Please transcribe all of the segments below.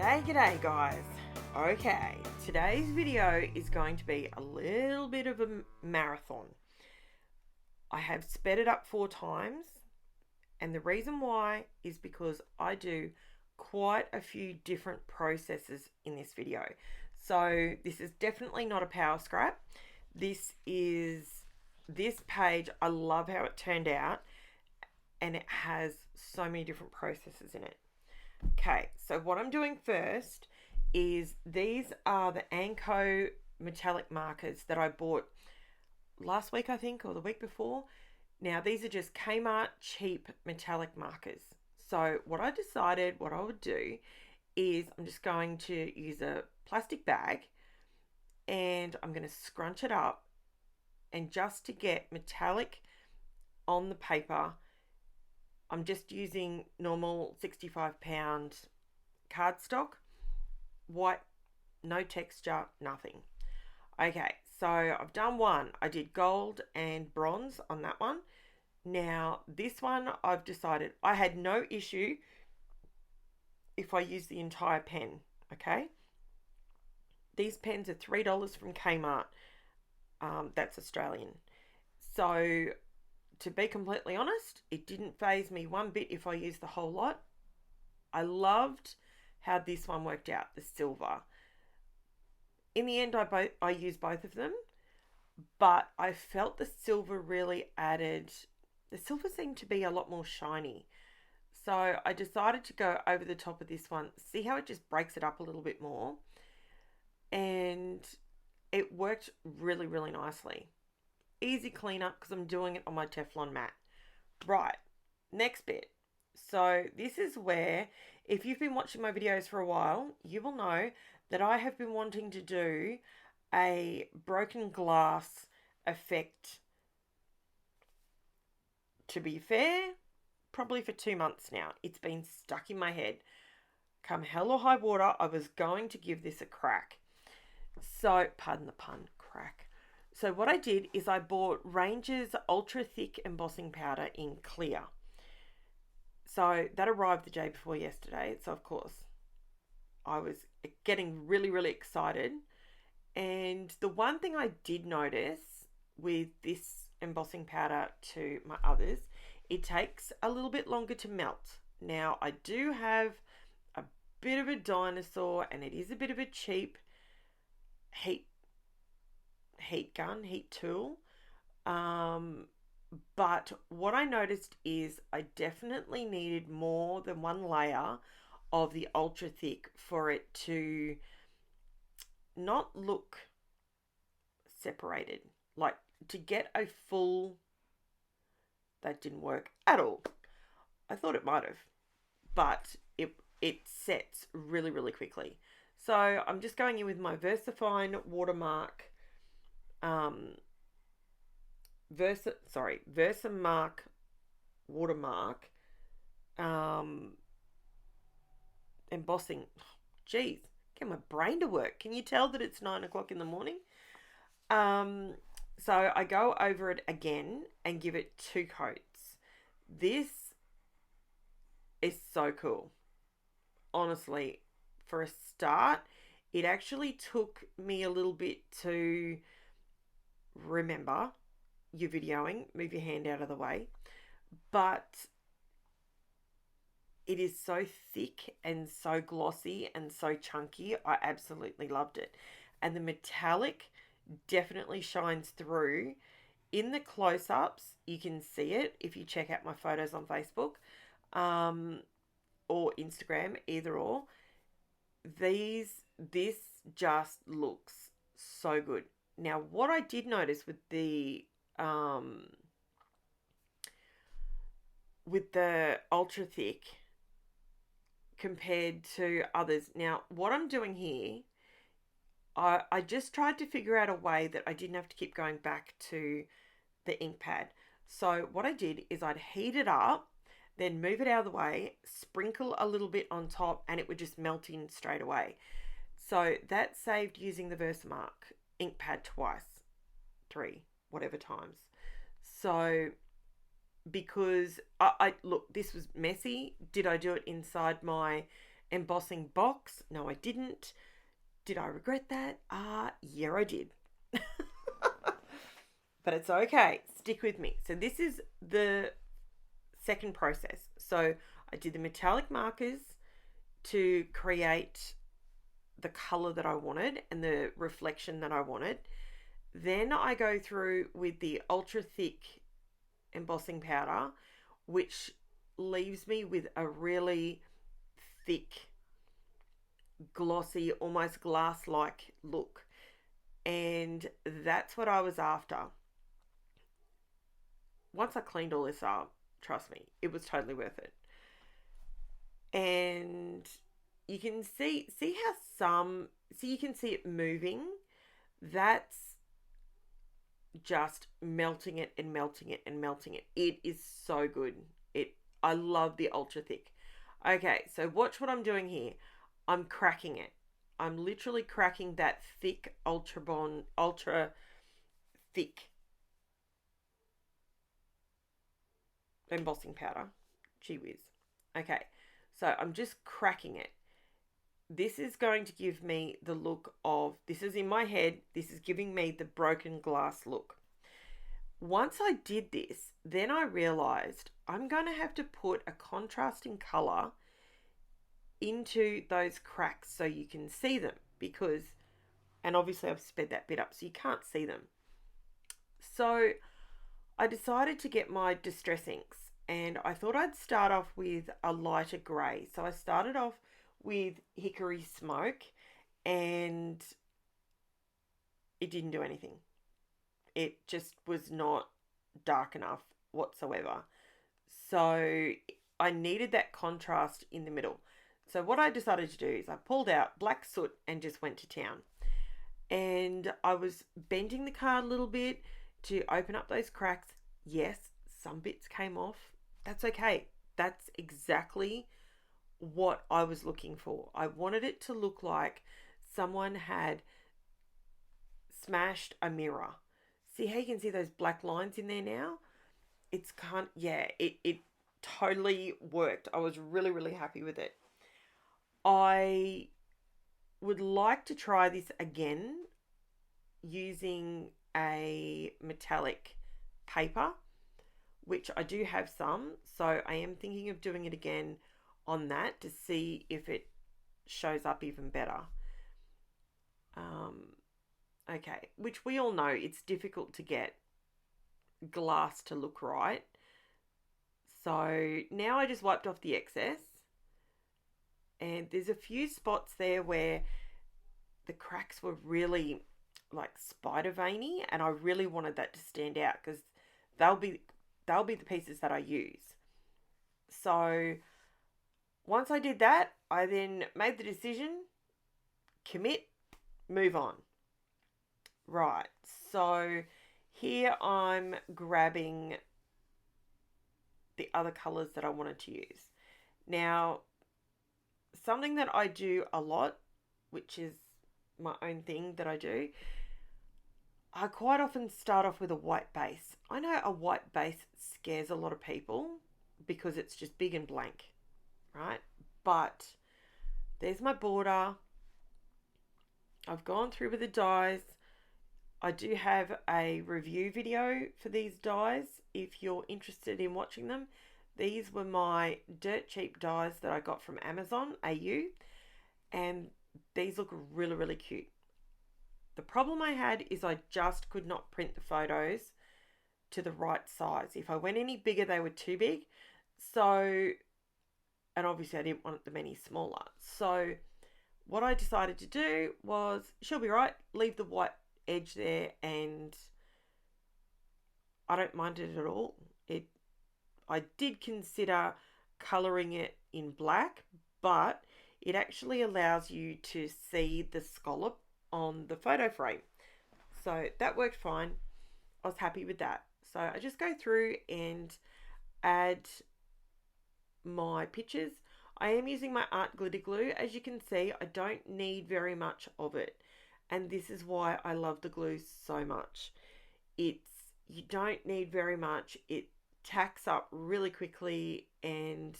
G'day guys. Okay, today's video is going to be a little bit of a marathon. I have sped it up 4 times, and the reason why is because I do quite a few different processes in this video. So this is definitely not a power scrap. This page, I love how it turned out, and it has so many different processes in it. Okay, so what I'm doing first is these are the Anko metallic markers that I bought last week, I think, or the week before. Now, these are just Kmart cheap metallic markers. So what I decided what I would do is I'm just going to use a plastic bag and I'm going to scrunch it up, and just to get metallic on the paper, I'm just using normal 65-pound cardstock, white, no texture, nothing. Okay, so I've done one. I did gold and bronze on that one. Now, this one I've decided I had no issue if I use the entire pen, okay? These pens are $3 from Kmart. That's Australian. So, to be completely honest, it didn't faze me one bit if I used the whole lot. I loved how this one worked out, the silver. In the end, I used both of them, but I felt the silver really added, the silver seemed to be a lot more shiny. So I decided to go over the top of this one, see how it just breaks it up a little bit more. And it worked really, really nicely. Easy cleanup because I'm doing it on my Teflon mat. Right, next bit. So this is where, if you've been watching my videos for a while, you will know that I have been wanting to do a broken glass effect. To be fair, probably for 2 months now. It's been stuck in my head. Come hell or high water, I was going to give this a crack. So, pardon the pun, crack. So what I did is I bought Ranger's Ultra Thick Embossing Powder in clear. So that arrived the day before yesterday. So of course I was getting really, really excited. And the one thing I did notice with this embossing powder to my others, it takes a little bit longer to melt. Now I do have a bit of a dinosaur, and it is a bit of a cheap heat tool, but what I noticed is I definitely needed more than one layer of the ultra thick for it to not look separated, like to get a full. That didn't work at all. I thought it might have, but it sets really, really quickly. So I'm just going in with my VersaFine Watermark VersaMark Watermark embossing. Geez, get my brain to work. Can you tell that it's 9 o'clock in the morning? So I go over it again and give it 2 coats. This is so cool. Honestly, for a start, it actually took me a little bit to remember, you're videoing, move your hand out of the way, but it is so thick and so glossy and so chunky. I absolutely loved it. And the metallic definitely shines through. In the close-ups, you can see it if you check out my photos on Facebook or Instagram, either or. This just looks so good. Now, what I did notice with the ultra thick compared to others. Now, what I'm doing here, I just tried to figure out a way that I didn't have to keep going back to the ink pad. So what I did is I'd heat it up, then move it out of the way, sprinkle a little bit on top, and it would just melt in straight away. So that saved using the VersaMark ink pad twice, 3, whatever times. So because I look, this was messy. Did I do it inside my embossing box. No, I didn't. Did I regret that? Yeah, I did. But it's okay. Stick with me. So this is the second process. So I did the metallic markers to create the color that I wanted and the reflection that I wanted. Then I go through with the ultra thick embossing powder, which leaves me with a really thick, glossy, almost glass-like look. And that's what I was after. Once I cleaned all this up, trust me, it was totally worth it. And you can see how you can see it moving. That's just melting it and melting it and melting it. It is so good. I love the ultra thick. Okay, so watch what I'm doing here. I'm cracking it. I'm literally cracking that thick ultra thick embossing powder. Gee whiz. Okay, so I'm just cracking it. This is going to give me the look of, this is in my head, this is giving me the broken glass look. Once I did this, then I realized I'm going to have to put a contrasting color into those cracks so you can see them, because, and obviously I've sped that bit up so you can't see them. So I decided to get my distress inks, and I thought I'd start off with a lighter grey. So I started off with Hickory Smoke, and it didn't do anything. It just was not dark enough whatsoever. So I needed that contrast in the middle. So what I decided to do is I pulled out Black Soot and just went to town. And I was bending the card a little bit to open up those cracks. Yes, some bits came off. That's okay. That's exactly what I was looking for. I wanted it to look like someone had smashed a mirror. See how you can see those black lines in there now? It's it totally worked. I was really, really happy with it. I would like to try this again using a metallic paper, which I do have some. So I am thinking of doing it again on that to see if it shows up even better. Okay, which we all know it's difficult to get glass to look right. So now I just wiped off the excess, and there's a few spots there where the cracks were really like spider veiny, and I really wanted that to stand out because they'll be the pieces that I use. So once I did that, I then made the decision, commit, move on. Right, so here I'm grabbing the other colours that I wanted to use. Now, something that I do a lot, which is my own thing that I do, I quite often start off with a white base. I know a white base scares a lot of people because it's just big and blank, right? But there's my border. I've gone through with the dies. I do have a review video for these dies if you're interested in watching them. These were my dirt cheap dies that I got from Amazon AU, and these look really, really cute. The problem I had is I just could not print the photos to the right size. If I went any bigger, they were too big. So, and obviously I didn't want them any smaller. So what I decided to do was, she'll be right, leave the white edge there, and I don't mind it at all. I did consider colouring it in black, but it actually allows you to see the scallop on the photo frame. So that worked fine. I was happy with that. So I just go through and add my pictures. I am using my art glitter glue. As you can see, I don't need very much of it. And this is why I love the glue so much. You don't need very much. It tacks up really quickly, and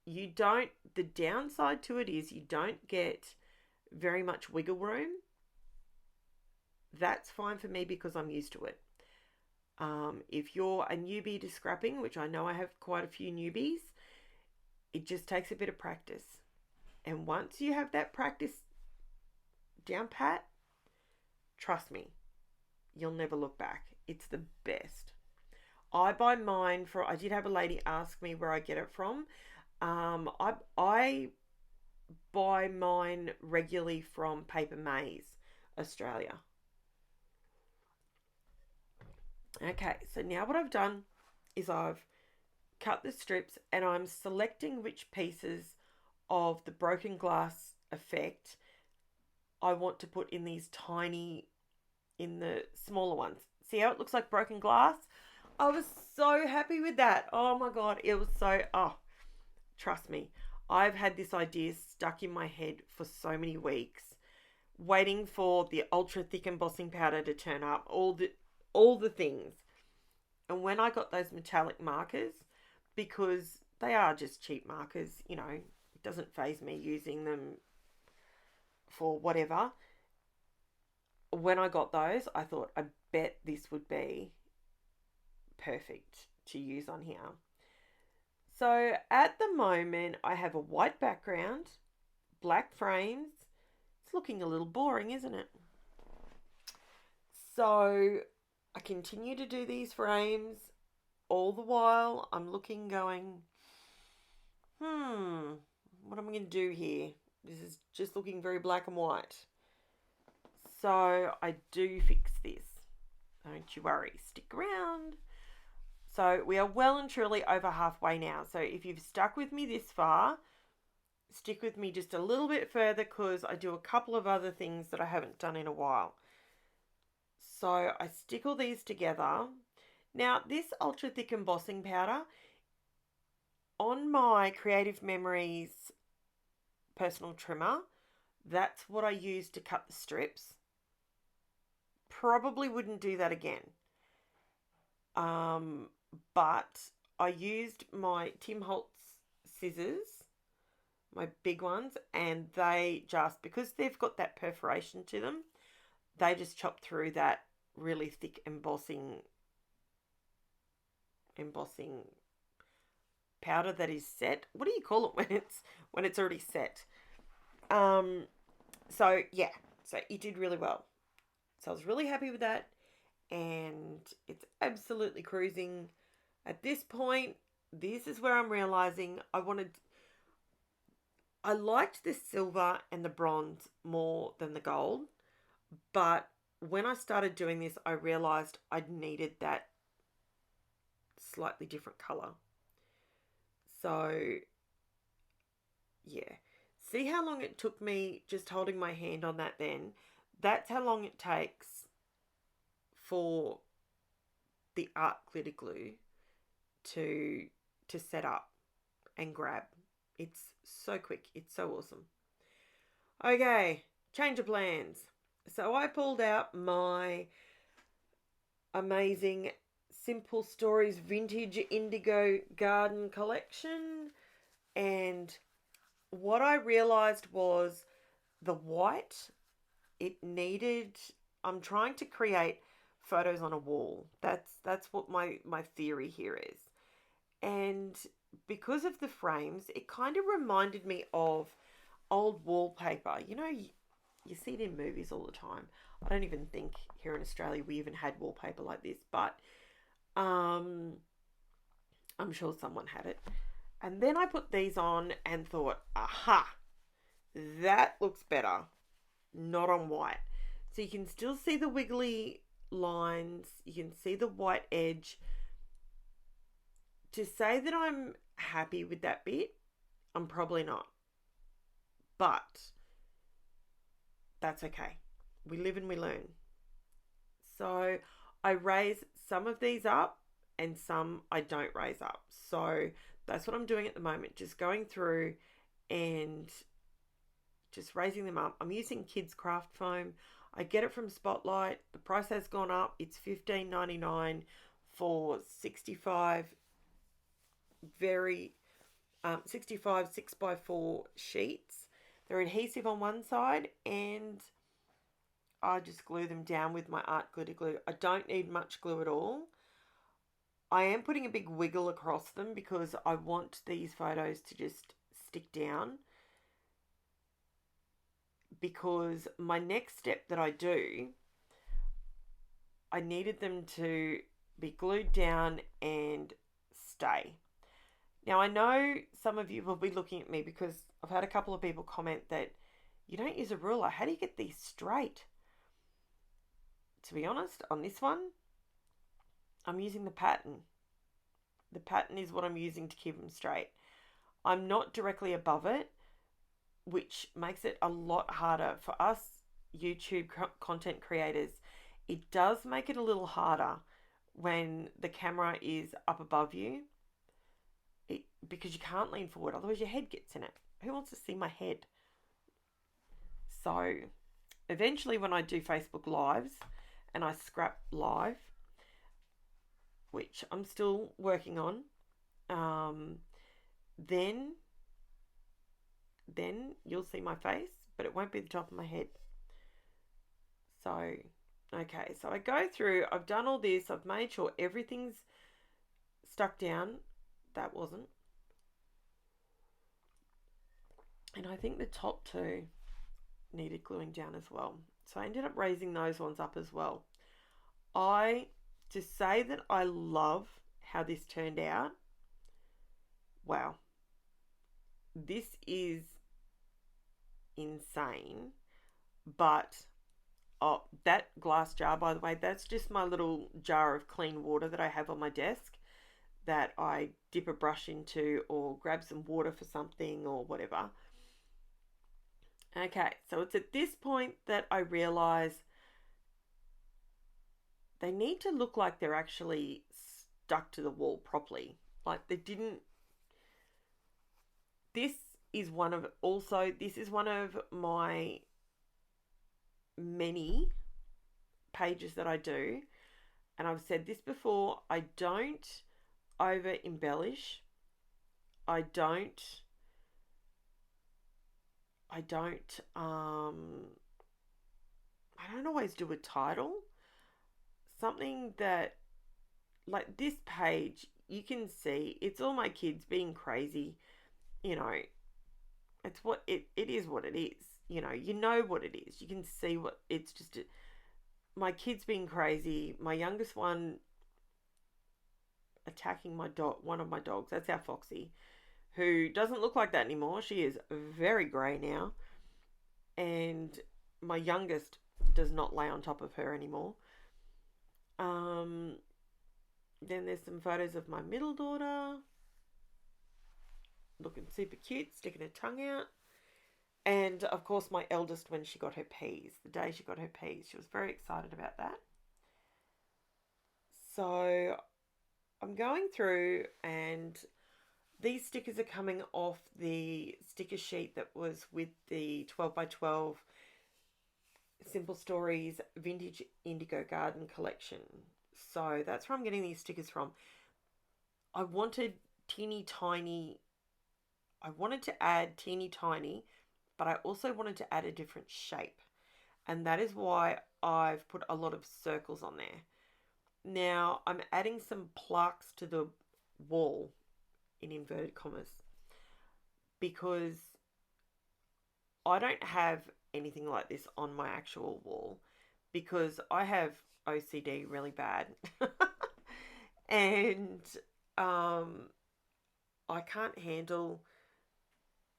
the downside to it is you don't get very much wiggle room. That's fine for me because I'm used to it. If you're a newbie to scrapping, which I know I have quite a few newbies, it just takes a bit of practice. And once you have that practice down pat, trust me, you'll never look back. It's the best. I buy mine I did have a lady ask me where I get it from. I buy mine regularly from Paper Maze, Australia. Okay, so now what I've done is I've cut the strips and I'm selecting which pieces of the broken glass effect I want to put in in the smaller ones. See how it looks like broken glass? I was so happy with that. Oh my God, it was trust me, I've had this idea stuck in my head for so many weeks, waiting for the ultra thick embossing powder to turn up, all the things. And when I got those metallic markers, because they are just cheap markers, it doesn't faze me using them for whatever. When I got those, I thought, I bet this would be perfect to use on here. So at the moment, I have a white background, black frames. It's looking a little boring, isn't it? So I continue to do these frames. All the while, I'm looking going, what am I going to do here? This is just looking very black and white. So I do fix this. Don't you worry. Stick around. So we are well and truly over halfway now. So if you've stuck with me this far, stick with me just a little bit further because I do a couple of other things that I haven't done in a while. So I stick all these together. Now this ultra thick embossing powder, on my Creative Memories personal trimmer, that's what I use to cut the strips. Probably wouldn't do that again. But I used my Tim Holtz scissors, my big ones, and they just, because they've got that perforation to them, they just chop through that really thick embossing powder that is set. What do you call it when it's already set? So yeah, so it did really well. So I was really happy with that, and it's absolutely cruising. At this point, this is where I'm realizing I liked the silver and the bronze more than the gold, but when I started doing this, I realized I needed that slightly different color. So yeah, see how long it took me just holding my hand on that then? That's how long it takes for the art glitter glue to set up and grab. It's so quick. It's so awesome. Okay, change of plans. So I pulled out my amazing Simple Stories Vintage Indigo Garden Collection, and what I realized was the white, I'm trying to create photos on a wall. That's what my theory here is. And because of the frames, it kind of reminded me of old wallpaper. You see it in movies all the time. I don't even think here in Australia we even had wallpaper like this, but I'm sure someone had it. And then I put these on and thought, aha, that looks better. Not on white. So you can still see the wiggly lines. You can see the white edge. To say that I'm happy with that bit, I'm probably not. But that's okay. We live and we learn. So I raise some of these up and some I don't raise up. So that's what I'm doing at the moment. Just going through and just raising them up. I'm using Kids Craft Foam. I get it from Spotlight. The price has gone up. It's $15.99 for 65 very 65 6x4 sheets. They're adhesive on one side, and I just glue them down with my art glitter glue. I don't need much glue at all. I am putting a big wiggle across them because I want these photos to just stick down, because my next step that I do, I needed them to be glued down and stay. Now, I know some of you will be looking at me because I've had a couple of people comment that you don't use a ruler. How do you get these straight? To be honest, on this one, I'm using the pattern. The pattern is what I'm using to keep them straight. I'm not directly above it, which makes it a lot harder for us YouTube content creators. It does make it a little harder when the camera is up above you, because you can't lean forward, otherwise your head gets in it. Who wants to see my head? So eventually, when I do Facebook Lives and I scrap live, which I'm still working on, then you'll see my face, but it won't be the top of my head. So, okay, so I go through, I've done all this, I've made sure everything's stuck down. That wasn't. And I think the top two needed gluing down as well. So I ended up raising those ones up as well. To say that I love how this turned out, wow. This is insane. But, oh, that glass jar, by the way, that's just my little jar of clean water that I have on my desk that I dip a brush into or grab some water for something or whatever. Okay, so it's at this point that I realize they need to look like they're actually stuck to the wall properly. Like they didn't. This is one of my many pages that I do. And I've said this before, I don't over embellish. I don't always do a title. Something that, like this page, you can see it's all my kids being crazy. You know, it's what it is what it is. You know what it is. You can see what it's just. My kids being crazy. My youngest one attacking my dog, one of my dogs. That's our Foxy, who doesn't look like that anymore. She is very grey now. And my youngest does not lay on top of her anymore. Then there's some photos of my middle daughter looking super cute, sticking her tongue out. And of course my eldest when she got her P's. The day she got her P's, she was very excited about that. So I'm going through, and these stickers are coming off the sticker sheet that was with the 12x12 Simple Stories Vintage Indigo Garden collection. So that's where I'm getting these stickers from. I wanted to add teeny tiny, but I also wanted to add a different shape. And that is why I've put a lot of circles on there. Now, I'm adding some plaques to the wall, in inverted commas, because I don't have anything like this on my actual wall, because I have OCD really bad. And I can't handle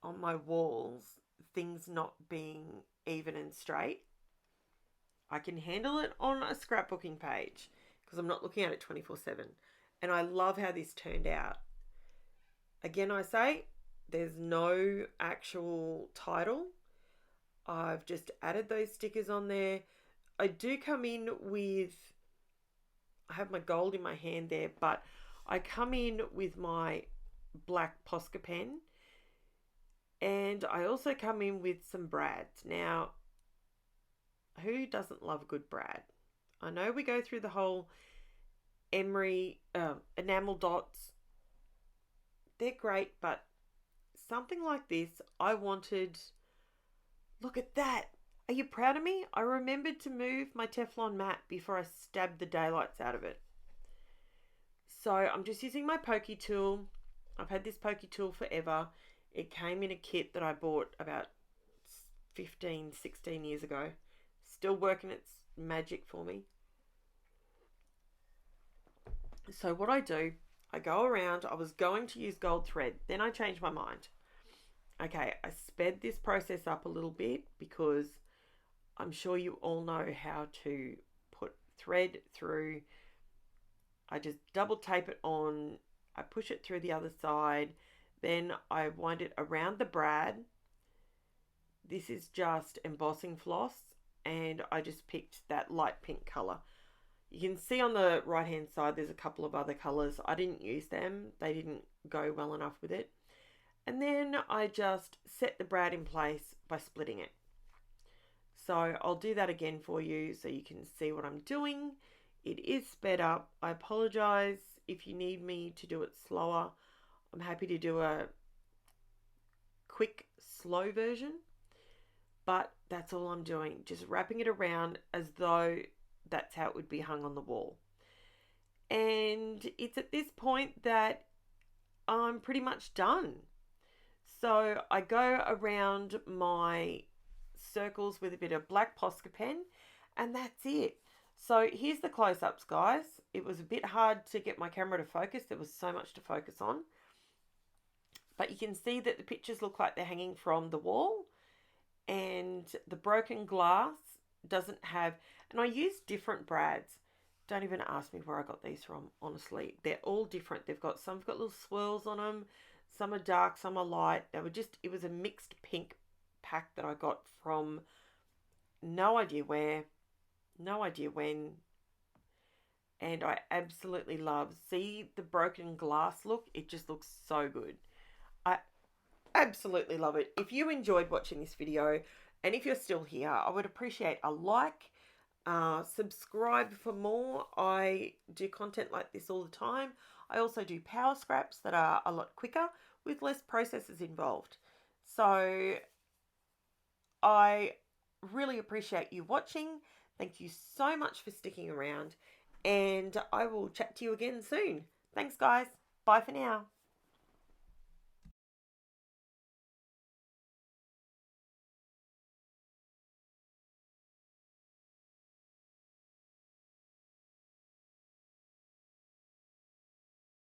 on my walls things not being even and straight. I can handle it on a scrapbooking page because I'm not looking at it 24/7. And I love how this turned out. Again, I say there's no actual title. I've just added those stickers on there. I do come in with, I have my gold in my hand there, but I come in with my black Posca Pen. And I also come in with some brads. Now, who doesn't love a good brad? I know we go through the whole emery enamel dots. They're great, but something like this, I wanted, look at that. Are you proud of me? I remembered to move my Teflon mat before I stabbed the daylights out of it. So I'm just using my pokey tool. I've had this pokey tool forever. It came in a kit that I bought about 15, 16 years ago. Still working its magic for me. So what I do, I go around. I was going to use gold thread. Then I changed my mind. Okay, I sped this process up a little bit because I'm sure you all know how to put thread through. I just double tape it on. I push it through the other side. Then I wind it around the brad. This is just embossing floss, and I just picked that light pink colour. You can see on the right hand side there's a couple of other colours. I didn't use them. They didn't go well enough with it. And then I just set the brad in place by splitting it. So I'll do that again for you so you can see what I'm doing. It is sped up. I apologise if you need me to do it slower. I'm happy to do a quick, slow version. But that's all I'm doing. Just wrapping it around as though that's how it would be hung on the wall. And it's at this point that I'm pretty much done. So I go around my circles with a bit of black Posca Pen, and that's it. So here's the close-ups, guys. It was a bit hard to get my camera to focus. There was so much to focus on. But you can see that the pictures look like they're hanging from the wall. And the broken glass doesn't have... And I use different brads. Don't even ask me where I got these from, honestly. They're all different. Some have got little swirls on them. Some are dark, some are light. It was a mixed pink pack that I got from no idea where, no idea when. And I absolutely love. See the broken glass look? It just looks so good. I absolutely love it. If you enjoyed watching this video, and if you're still here, I would appreciate a like. Subscribe for more. I do content like this all the time. I also do power scraps that are a lot quicker with less processes involved. So I really appreciate you watching. Thank you so much for sticking around, and I will chat to you again soon. Thanks, guys. Bye for now.